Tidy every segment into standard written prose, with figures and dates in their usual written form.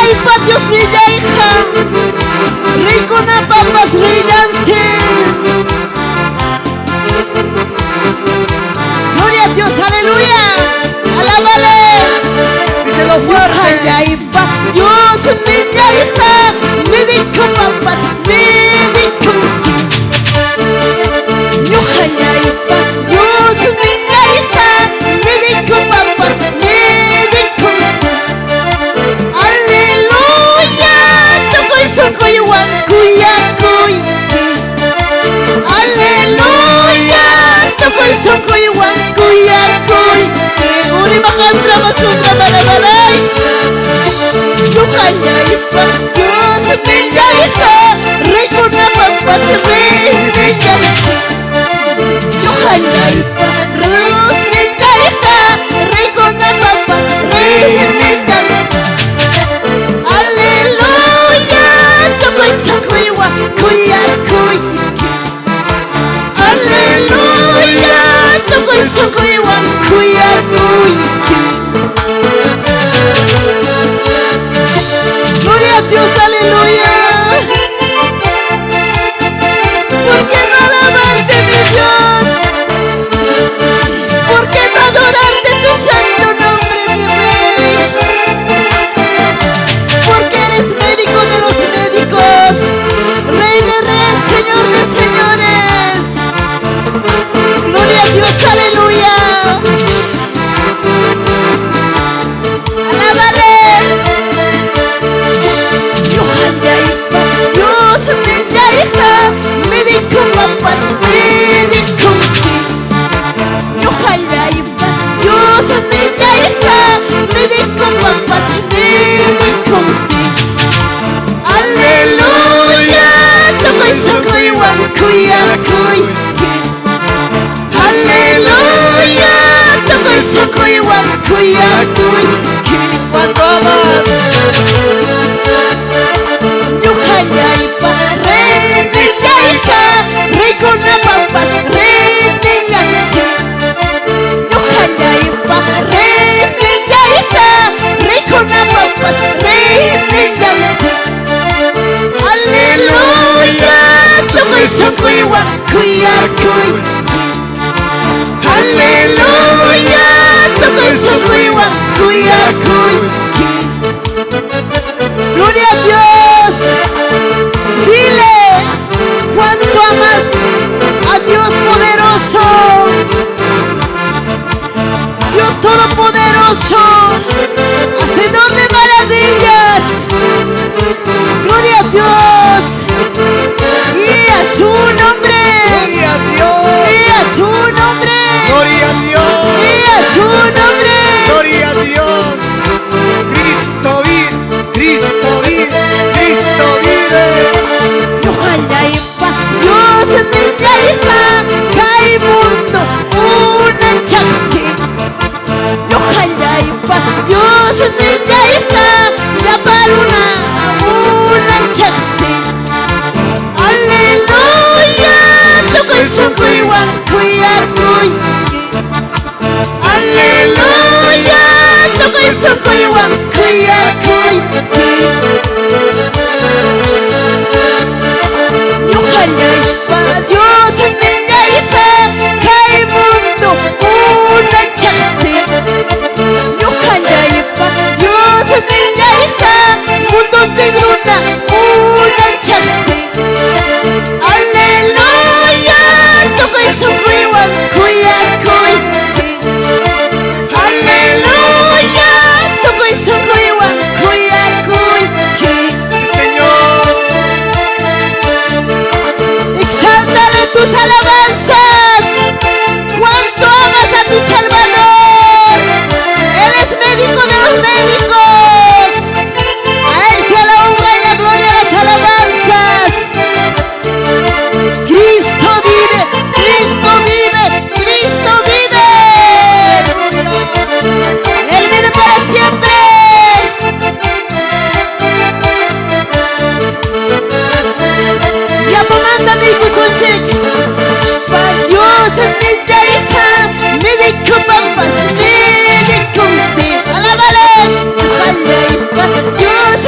Yaipa Dios mi hija, rico na papas ríganse. Gloria a Dios, aleluya, alábale. Díselo fuerte. Yaipa Dios mi hija, me dijo papas, me dijo sí. Yaipa Dios mi hija, me dijo papas, me dijo sí. Aleluya, tokoy sokoy wan kuyakoy. Aleluya, tokoy sokoy wan kuyakoy. Uri makantra masutra malabalay. Yaipa Dios mi hija, rico na papas ríganse. Yaipa Dios mi hija, rico na papas ríganse. Aleluya, tokoy sokoy wan kuyakoy. Aleluya, tokoy sokoy wan kuyakoy. Gloria a Dios, aleluya. ¿Por qué no alabarte, mi Dios? ¿Por qué no adorarte tu santo nombre, mi Rey? Porque eres médico de los médicos, Rey de reyes, Señor de señores. Gloria a Dios, aleluya. Alábale. Dios mi hija, me dijo papas, me dijo sí. Yaipa Dios mi hija, me dijo papas, me dijo sí. Aleluya, tokoy sokoy wan kuyakoy. Aleluya, tokoy sokoy wan kuyakoy. Cuando amas, Yaipa rey mi hija, rico na papas ríganse. Yaipa rey mi hija, rico na papas ríganse. Aleluya, tokoy sokoy wan kuyakoy. Aleluya, tokoy sokoy wan kuyakoy. Gloria a Dios. Dile cuánto amas a Dios poderoso, Dios todopoderoso, hacedor de maravillas. Gloria a Dios. Y a su nombre. gloria a Dios, Y a su nombre. gloria a Dios, Y a su nombre. gloria a Dios. Cristo vive, Cristo vive, Cristo vive. Yaipa Dios mi hija, cae mundo una chance. Yaipa Dios mi hija, la paluna una chance. Aleluya, tokoy sokoy wan kuyakoy. Aleluya, tokoy sokoy wan kuyakoy. Yaipa Dios mi hija, cae mundo una chance. Yaipa Dios mi hija, mundo te gruna una chance. Aleluya, tokoy sokoy wan kuyakoy. Aleluya, tokoy sokoy wan kuyakoy. Sí, Señor. Exáltale tus alabanzas. ¿Cuánto amas a tu Salvador? Él es médico de los médicos. A Él sea la honra y la gloria de las alabanzas. Cristo vive, Cristo vive, Cristo vive. Él vive para siempre. Ya pomanda mi kusulchik. Pa Dios mi hija, me dijo papas, me dijo sí. Alábale. Yaipa Dios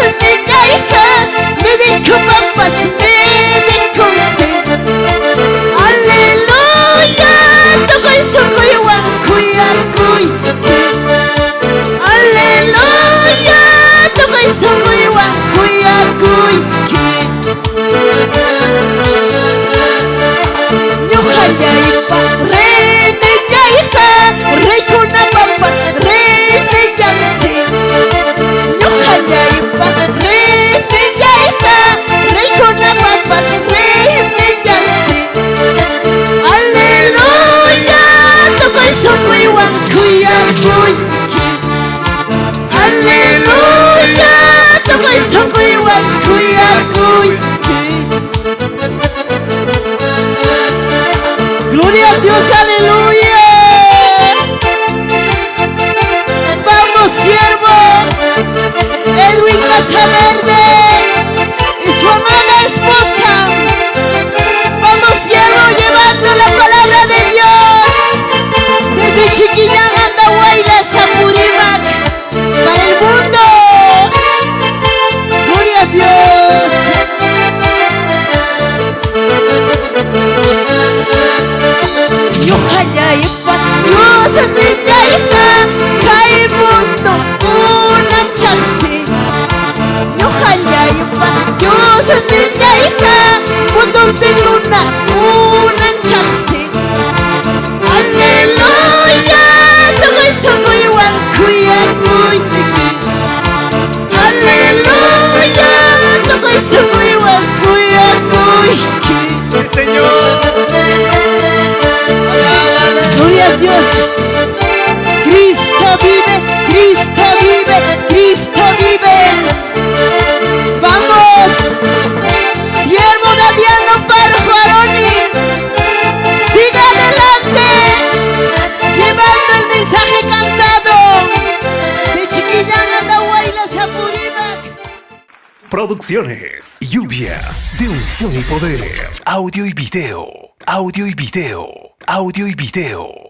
Rosa Verde y su amada esposa. Vamos, siervo, llevando la palabra de Dios desde Chiquillán, Andahuaylas, Apurímac, para el mundo. Gloria a Dios. Yohayaipa, Dios es mi hija, Raimundo, una chance. Yohayaipa, Dios es mi hija, cuando te luna, una chance. Aleluya, todo eso muy guancuya, muy. Aleluya, todo eso muy guancuya, muy. Sí, Señor. Gloria a Dios. Cristo vive, Cristo vive, Cristo vive. Vamos, siervo Daviano Parjo Aroni, siga adelante, llevando el mensaje cantado de Chiquillán, Andahuaylas, Apurímac. Producciones, lluvias de unción y poder, audio y video, audio y video, audio y video.